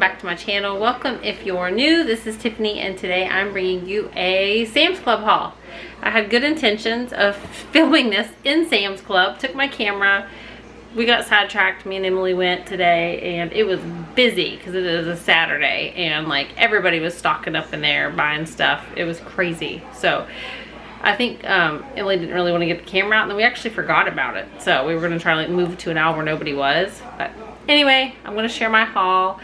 back to my channel. Welcome if you're new. This is Tiffany and today I'm bringing you a Sam's Club haul. I had good intentions of filming this in Sam's Club. Took my camera. We got sidetracked. Me and Emily went today and it was busy because it is a Saturday and like everybody was stocking up in there buying stuff. It was crazy. So I think Emily didn't really want to get the camera out and then we actually forgot about it. So we were going to try to like move to an aisle where nobody was. But anyway, I'm going to share my haul.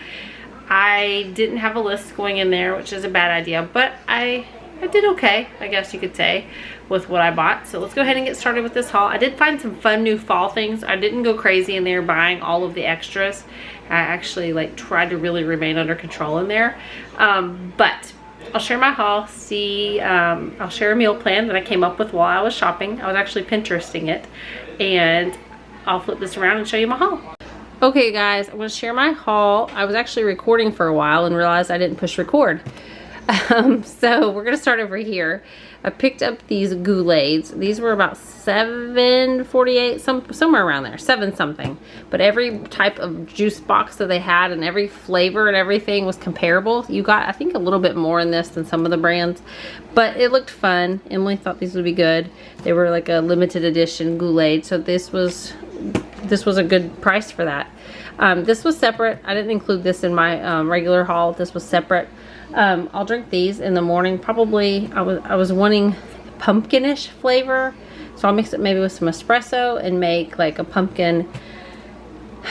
I didn't have a list going in there, which is a bad idea, but I did okay, I guess you could say, with what I bought. So let's go ahead and get started with this haul. I did find some fun new fall things. I didn't go crazy in there buying all of the extras. I actually like tried to really remain under control in there. But I'll share my haul, I'll share a meal plan that I came up with while I was shopping. I was actually Pinteresting it, and I'll flip this around and show you my haul. Okay guys, I'm going to share my haul. I was actually recording for a while and realized I didn't push record. So we're going to start over here. I picked up these Goulades. These were about $7.48, somewhere around there, 7 something. But every type of juice box that they had and every flavor and everything was comparable. You got, I think, a little bit more in this than some of the brands. But it looked fun. Emily thought these would be good. They were like a limited edition Goulade. So this was a good price for that. This was separate. I didn't include this in my regular haul. This was separate. I'll drink these in the morning. Probably I was wanting pumpkinish flavor, so I'll mix it maybe with some espresso and make like a pumpkin,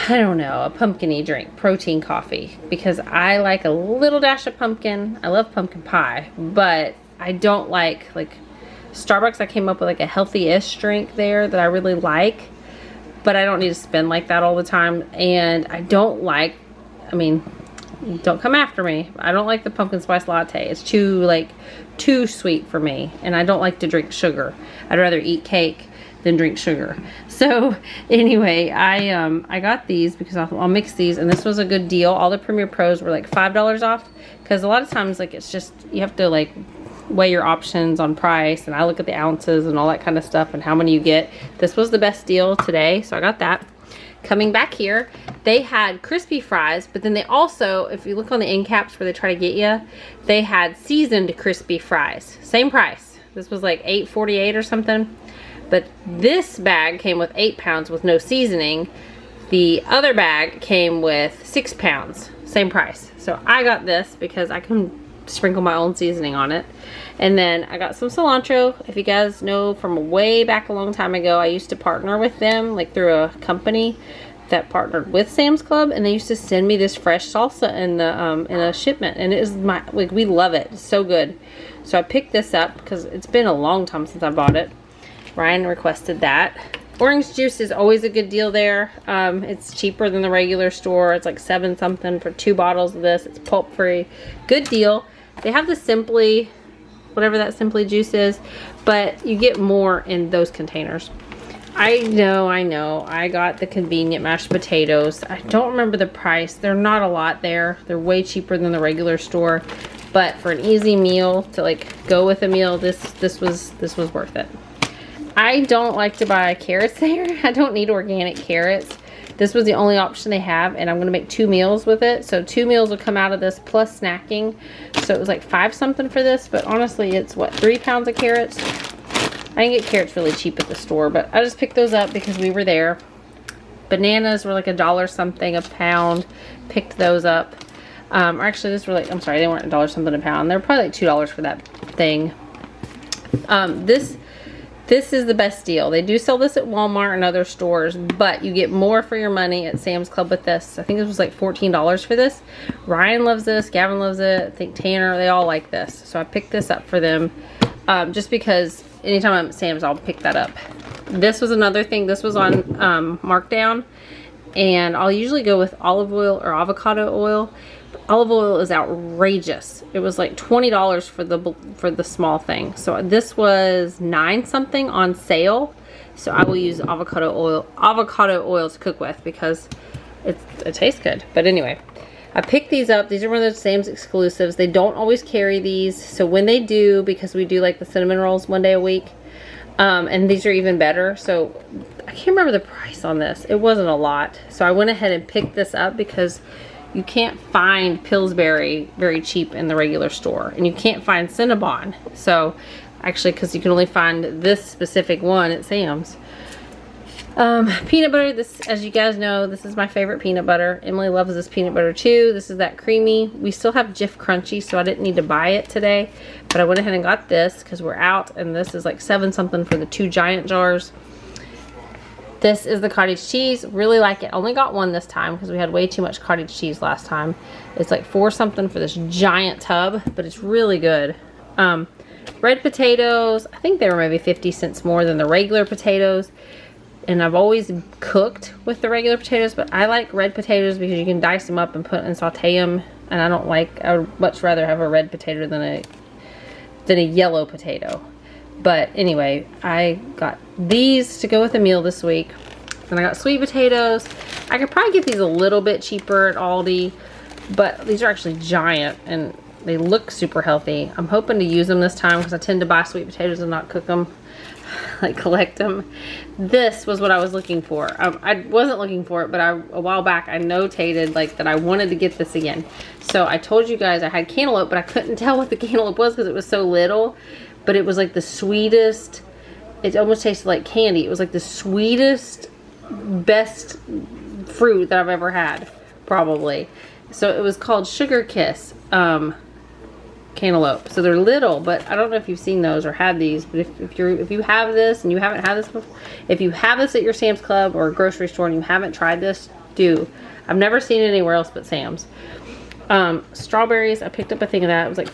I don't know, a pumpkin-y drink, protein coffee, because I like a little dash of pumpkin. I love pumpkin pie, but I don't like Starbucks. I came up with like a healthy-ish drink there that I really like, but I don't need to spend like that all the time. And I don't like, I mean, don't come after me, I don't like the pumpkin spice latte. It's too sweet for me, and I don't like to drink sugar. I'd rather eat cake than drink sugar. So anyway, I got these because I'll mix these, and this was a good deal. All the Premier Pros were like $5 off, because a lot of times like it's just, you have to like weigh your options on price, and I look at the ounces and all that kind of stuff and how many you get. This was the best deal today, so I got that. Coming back here, they had crispy fries, but then they also, if you look on the end caps where they try to get you, they had seasoned crispy fries. Same price. This was like $8.48 or something. But this bag came with 8 pounds with no seasoning. The other bag came with 6 pounds. Same price. So I got this because I can sprinkle my own seasoning on it. And then I got some cilantro. If you guys know from way back a long time ago, I used to partner with them, like through a company that partnered with Sam's Club, and they used to send me this fresh salsa in a shipment, and it is we love it. It's so good. So I picked this up because it's been a long time since I bought it. Ryan requested that. Orange juice is always a good deal there. It's cheaper than the regular store. It's like 7 something for 2 bottles of this. It's pulp free. Good deal. They have the Simply, whatever that Simply juice is, but you get more in those containers. I know. I got the convenient mashed potatoes. I don't remember the price. They're not a lot there. They're way cheaper than the regular store, but for an easy meal to like go with a meal, this was worth it. I don't like to buy carrots there. I don't need organic carrots. This was the only option they have, and I'm going to make 2 meals with it. So 2 meals will come out of this plus snacking. So it was like 5 something for this, but honestly it's what, 3 pounds of carrots? I can get carrots really cheap at the store, but I just picked those up because we were there. Bananas were like $1 something a pound. Picked those up. Or actually this were like, I'm sorry, they weren't $1 something a pound. They were probably like $2 for that thing. This is the best deal. They do sell this at Walmart and other stores, but you get more for your money at Sam's Club with this. I think this was like $14 for this. Ryan loves this. Gavin loves it. I think Tanner, they all like this. So I picked this up for them just because anytime I'm at Sam's, I'll pick that up. This was another thing. This was on markdown, and I'll usually go with olive oil or avocado oil. Olive oil is outrageous. It was like $20 for the small thing. So this was 9 something on sale. So I will use avocado oil to cook with because it tastes good. But anyway, I picked these up. These are one of those Sam's exclusives. They don't always carry these. So when they do, because we do like the cinnamon rolls 1 day a week, and these are even better. So I can't remember the price on this. It wasn't a lot. So I went ahead and picked this up because you can't find Pillsbury very cheap in the regular store, and you can't find Cinnabon. So actually, because you can only find this specific one at Sam's. Peanut butter, this, as you guys know, this is my favorite peanut butter. Emily loves this peanut butter too. This is that creamy. We still have Jif Crunchy, so I didn't need to buy it today, but I went ahead and got this because we're out, and this is like 7 something for the 2 giant jars. This is the cottage cheese. Really like it. Only got one this time because we had way too much cottage cheese last time. It's like 4 something for this giant tub, but it's really good. Red potatoes, I think they were maybe 50 cents more than the regular potatoes. And I've always cooked with the regular potatoes, but I like red potatoes because you can dice them up and put and saute them. And I would much rather have a red potato than a yellow potato. But anyway, I got these to go with a meal this week. And I got sweet potatoes. I could probably get these a little bit cheaper at Aldi, but these are actually giant and they look super healthy. I'm hoping to use them this time because I tend to buy sweet potatoes and not cook them, like collect them. This was what I was looking for. I wasn't looking for it, but a while back I notated like that I wanted to get this again. So I told you guys I had cantaloupe, but I couldn't tell what the cantaloupe was because it was so little. But it was like the sweetest, it almost tasted like candy. It was like the sweetest, best fruit that I've ever had, probably. So it was called Sugar Kiss cantaloupe. So they're little, but I don't know if you've seen those or had these. But if you have this and you haven't had this before, if you have this at your Sam's Club or grocery store and you haven't tried this, do. I've never seen it anywhere else but Sam's. Strawberries, I picked up a thing of that. It was like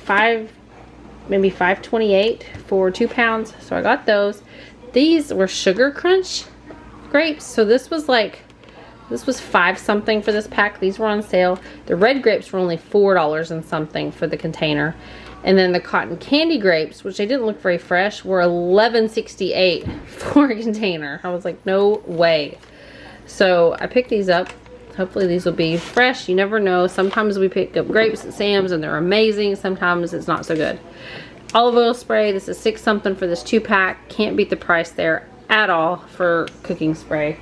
maybe $5.28 for 2 pounds. So I got those. These were Sugar Crunch grapes. So this was 5 something for this pack. These were on sale. The red grapes were only $4 and something for the container. And then the cotton candy grapes, which they didn't look very fresh, were $11.68 for a container. I was like, no way. So I picked these up. Hopefully these will be fresh. You never know. Sometimes we pick up grapes at Sam's and they're amazing. Sometimes it's not so good. Olive oil spray. This is 6 something for this 2-pack. Can't beat the price there at all for cooking spray.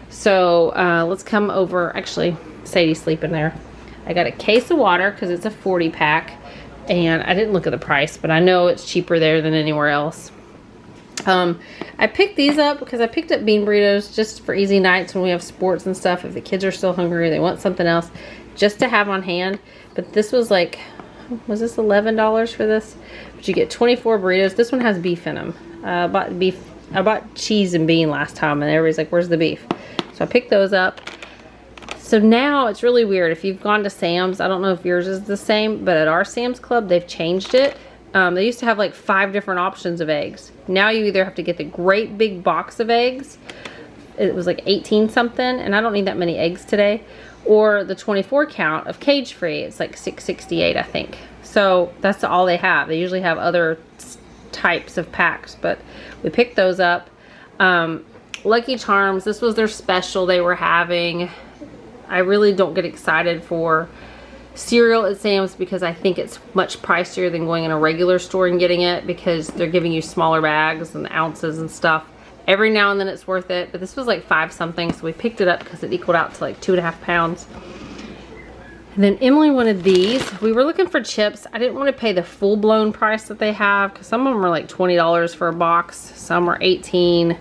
So let's come over. Actually, Sadie's sleeping there. I got a case of water because it's a 40-pack. And I didn't look at the price, but I know it's cheaper there than anywhere else. I picked these up because I picked up bean burritos just for easy nights when we have sports and stuff. If the kids are still hungry, they want something else just to have on hand. But this was like, was this $11 for this? But you get 24 burritos. This one has beef in them. I bought cheese and bean last time and everybody's like, where's the beef? So I picked those up. So now it's really weird. If you've gone to Sam's, I don't know if yours is the same, but at our Sam's Club, they've changed it. They used to have like 5 different options of eggs. Now you either have to get the great big box of eggs. It was like 18 something, and I don't need that many eggs today. Or the 24 count of cage free. It's like $6.68, I think. So that's all they have. They usually have other types of packs, but we picked those up. Lucky Charms, this was their special they were having. I really don't get excited for cereal at Sam's because I think it's much pricier than going in a regular store and getting it because they're giving you smaller bags and ounces and stuff. Every now and then it's worth it, but this was like 5 something, so we picked it up because it equaled out to like 2.5 pounds. And then Emily wanted these. We were looking for chips. I didn't want to pay the full-blown price that they have because some of them are like $20 for a box. Some are $18.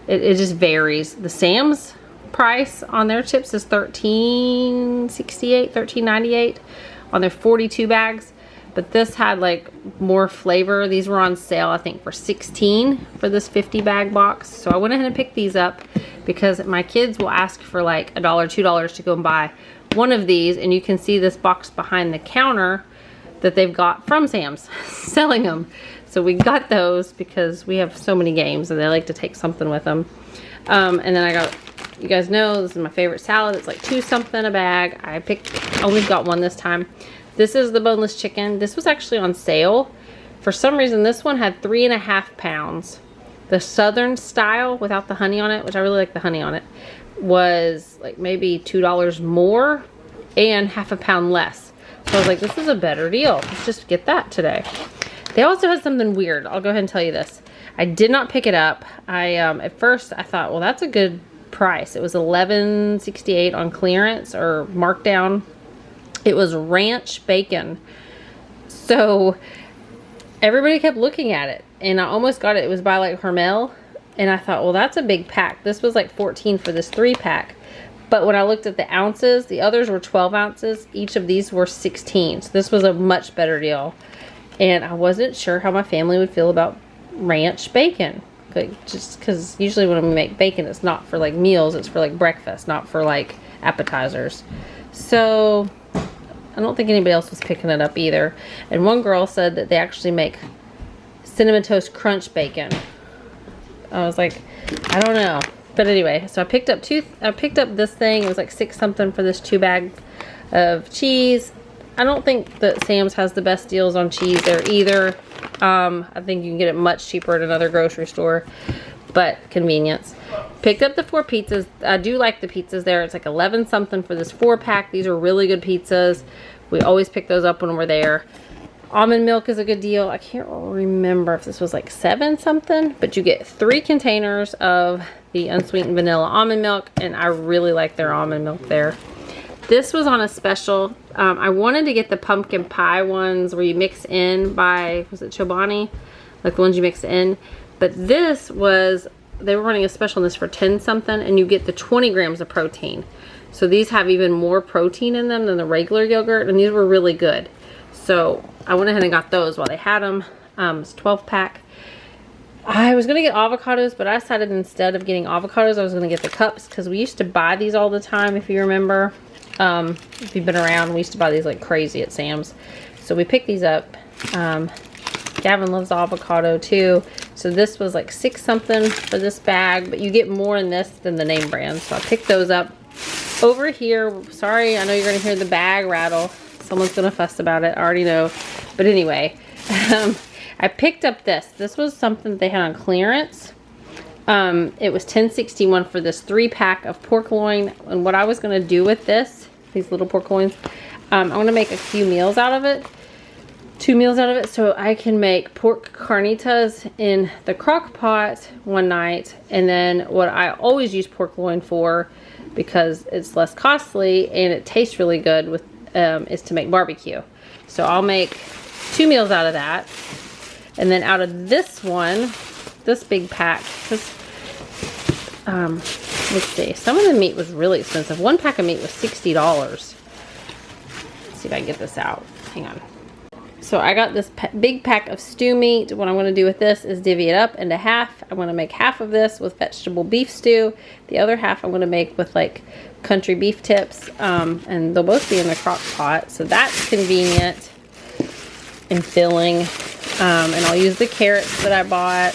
It just varies. The Sam's price on their chips is $13.68, $13.98 on their 42 bags. But this had like more flavor. These were on sale, I think, for $16 for this 50 bag box. So I went ahead and picked these up because my kids will ask for like $1, $2 to go and buy one of these, and you can see this box behind the counter that they've got from Sam's selling them. So we got those because we have so many games and they like to take something with them. And then I got, you guys know this is my favorite salad. It's like 2 something a bag. I only got one this time. This is the boneless chicken. This was actually on sale. For some reason this one had 3.5 pounds. The southern style without the honey on it, which I really like the honey on it, was like maybe $2 more and half a pound less. So I was like, this is a better deal. Let's just get that today. They also had something weird. I'll go ahead and tell you this. I did not pick it up. At first I thought, well, that's a good price. It was $11.68 on clearance or markdown. It was ranch bacon. So everybody kept looking at it, and I almost got it. It was by like Hormel, and I thought, well, that's a big pack. This was like 14 for this 3-pack. But when I looked at the ounces, the others were 12 ounces. Each of these were 16. So this was a much better deal. And I wasn't sure how my family would feel about ranch bacon. Like, just because usually when we make bacon, it's not for like meals. It's for like breakfast, not for like appetizers. So I don't think anybody else was picking it up either. And one girl said that they actually make Cinnamon Toast Crunch bacon. I was like, I don't know. But anyway, so I picked up this thing. It was like 6 something for this 2-bag of cheese. I don't think that Sam's has the best deals on cheese there either. I think you can get it much cheaper at another grocery store, but convenience. Picked up the 4 pizzas. I do like the pizzas there. It's like 11 something for this 4-pack. These are really good pizzas. We always pick those up when we're there. Almond milk is a good deal. I can't remember if this was like 7 something, but you get 3 containers of the unsweetened vanilla almond milk, and I really like their almond milk there. This was on a special. I wanted to get the pumpkin pie ones where you mix in by, was it Chobani? Like the ones you mix in. But this was, they were running a special on this for 10 something, and you get the 20 grams of protein. So these have even more protein in them than the regular yogurt, and these were really good. So I went ahead and got those while they had them. It's 12-pack. I was going to get avocados, but I decided instead of getting avocados, I was going to get the cups, because we used to buy these all the time, if you remember. If you've been around, we used to buy these like crazy at Sam's. So we picked these up. Gavin loves avocado too. So this was like 6 something for this bag, but you get more in this than the name brand. So I picked those up. Over here, sorry, I know you're going to hear the bag rattle. Someone's going to fuss about it, I already know. But anyway, I picked up this. This was something that they had on clearance. It was $10.61 for this 3-pack of pork loin. And what I was going to do with this, these little pork loins, I'm going to make a few meals out of it. 2 meals out of it, so I can make pork carnitas in the crock pot one night. And then what I always use pork loin for, because it's less costly and it tastes really good, with is to make barbecue. So I'll make 2 meals out of that. And then out of this one, this big pack, this, let's see, some of the meat was really expensive. 1 pack of meat was $60. Let's see if I can get this out. Hang on. So I got this big pack of stew meat. What I'm going to do with this is divvy it up into half. I'm going to make half of this with vegetable beef stew. The other half I'm going to make with like country beef tips. And they'll both be in the crock pot. So that's convenient and filling. And I'll use the carrots that I bought,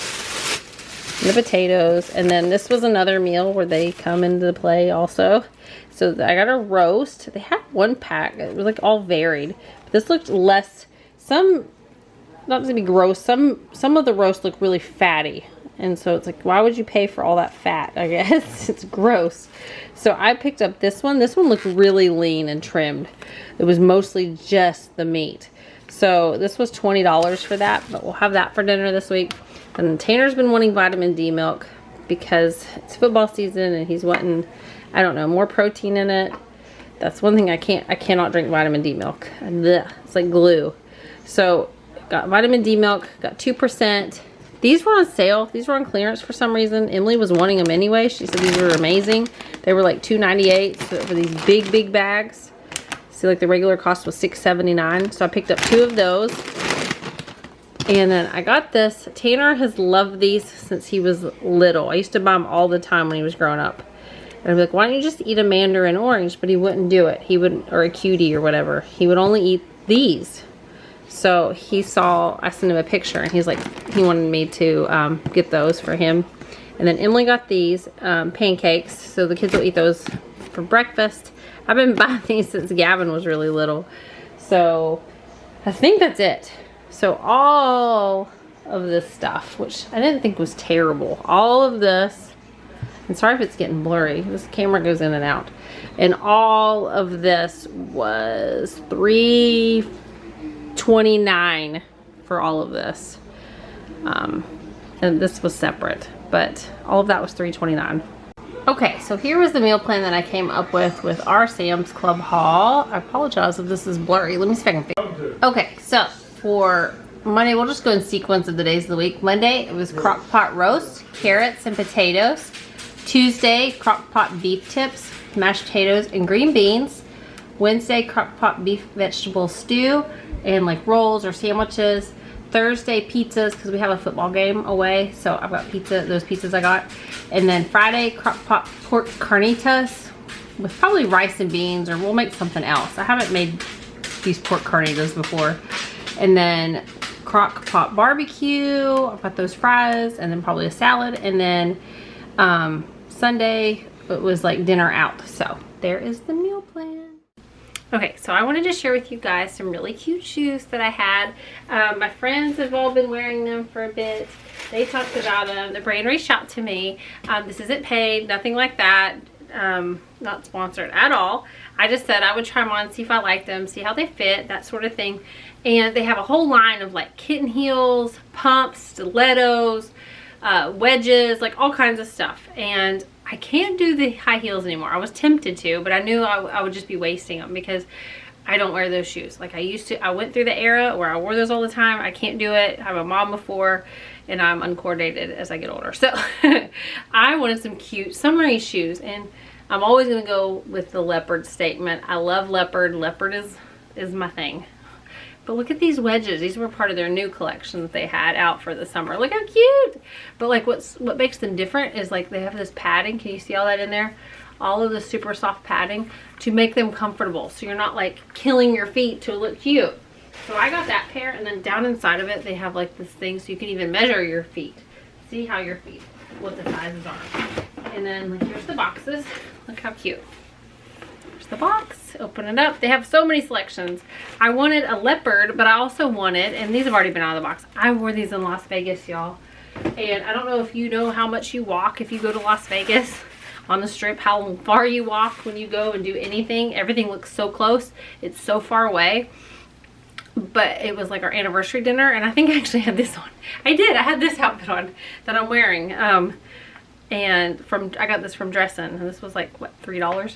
and the potatoes. And then this was another meal where they come into play also. So I got a roast. They had 1 pack. It was like all varied. But this looked less, not to be gross, some of the roast look really fatty. And so it's like, why would you pay for all that fat? I guess it's gross. So I picked up this one. This one looked really lean and trimmed. It was mostly just the meat. So this was $20 for that, but we'll have that for dinner this week. And Tanner's been wanting vitamin D milk because it's football season and he's wanting, I don't know, more protein in it. That's one thing I cannot drink vitamin D milk. Ugh, it's like glue. So got vitamin D milk, got 2%. These were on sale. These were on clearance for some reason. Emily was wanting them anyway. She said these were amazing. They were like $2.98 for these big bags. See, like the regular cost was $6.79. So I picked up 2 of those. And then I got this. Tanner has loved these since he was little. I used to buy them all the time when he was growing up. And I'd be like, why don't you just eat a mandarin orange? But he wouldn't do it. He wouldn't, or a cutie or whatever. He would only eat these. So he saw, I sent him a picture and he's like, he wanted me to get those for him. And then Emily got these pancakes. So the kids will eat those for breakfast. I've been buying these since Gavin was really little. So I think that's it. So all of this stuff, which I didn't think was terrible. All of this, and sorry if it's getting blurry. This camera goes in and out. And all of this was $3.29 for all of this. And this was separate, but all of that was $3.29. Okay, so here was the meal plan that I came up with our Sam's Club haul. I apologize if this is blurry. Let me see if I can fix it. Okay, so for Monday, we'll just go in sequence of the days of the week. Monday, it was crock pot roast, carrots and potatoes. Tuesday, crock pot beef tips, mashed potatoes and green beans. Wednesday, crock pot beef vegetable stew and like rolls or sandwiches. Thursday, pizzas, because we have a football game away, so I've got pizza, those pizzas I got. And then Friday, crock pot pork carnitas with probably rice and beans, or we'll make something else. I haven't made these pork carnitas before. And then crock pot barbecue, I've got those fries, and then probably a salad. And then Sunday, it was like dinner out. So there is the meal plan. Okay, so I wanted to share with you guys some really cute shoes that I had. My friends have all been wearing them for a bit. They talked about them. The brand reached out to me. This isn't paid, nothing like that. Not sponsored at all. I just said I would try them on, see if I liked them, see how they fit, that sort of thing. And they have a whole line of like kitten heels, pumps, stilettos, wedges, like all kinds of stuff. And I can't do the high heels anymore. I was tempted to, but I knew I would just be wasting them because I don't wear those shoes like I used to. I went through the era where I wore those all the time. I can't do it. I'm a mom before, and I'm uncoordinated as I get older. So I wanted some cute summery shoes, and I'm always going to go with the leopard statement. I love leopard. Leopard is my thing. But look at these wedges. These were part of their new collection that they had out for the summer. Look how cute. But like what makes them different is like they have this padding. Can you see all that in there? All of the super soft padding to make them comfortable. So you're not like killing your feet to look cute. So I got that pair, and then down inside of it they have like this thing so you can even measure your feet. See how your feet, what the sizes are. And then like here's the boxes. Look how cute. The box, open it up. They have so many selections. I wanted a leopard, but I also wanted, and these have already been out of the box, I wore these in Las Vegas, y'all, and I don't know if you know how much you walk if you go to Las Vegas on the Strip, how far you walk when you go and do anything. Everything looks so close, it's so far away. But it was like our anniversary dinner, and I think I actually had this on. I had this outfit on that I'm wearing, and I got this from Dressin, and this was like what, $3.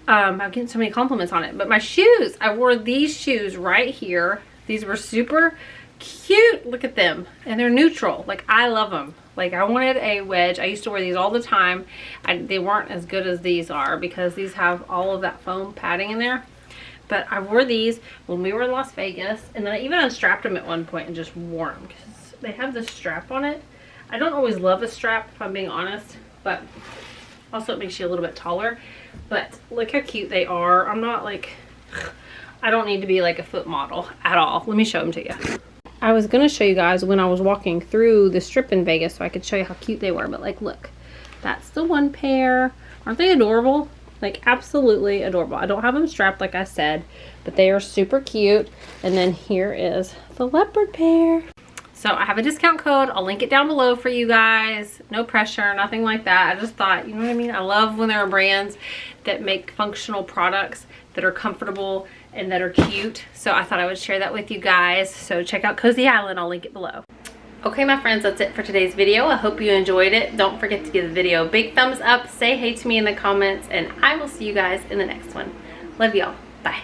I'm getting so many compliments on it. But my shoes, I wore these shoes right here. These were super cute. Look at them, and they're neutral. Like I love them. Like I wanted a wedge. I used to wear these all the time. They weren't as good as these are because these have all of that foam padding in there. But I wore these when we were in Las Vegas, and then I even unstrapped them at one point and just wore them because they have this strap on it. I don't always love a strap if I'm being honest, but also it makes you a little bit taller. But look how cute they are. I'm not like, I don't need to be like a foot model at all. Let me show them to you. I was going to show you guys when I was walking through the Strip in Vegas so I could show you how cute they were. But like, look, that's the one pair. Aren't they adorable? Like absolutely adorable. I don't have them strapped like I said, but they are super cute. And then here is the leopard pair. So I have a discount code. I'll link it down below for you guys. No pressure, nothing like that. I just thought, you know what I mean? I love when there are brands that make functional products that are comfortable and that are cute. So I thought I would share that with you guys. So check out Cozy Island. I'll link it below. Okay, my friends, that's it for today's video. I hope you enjoyed it. Don't forget to give the video a big thumbs up. Say hey to me in the comments, and I will see you guys in the next one. Love y'all. Bye.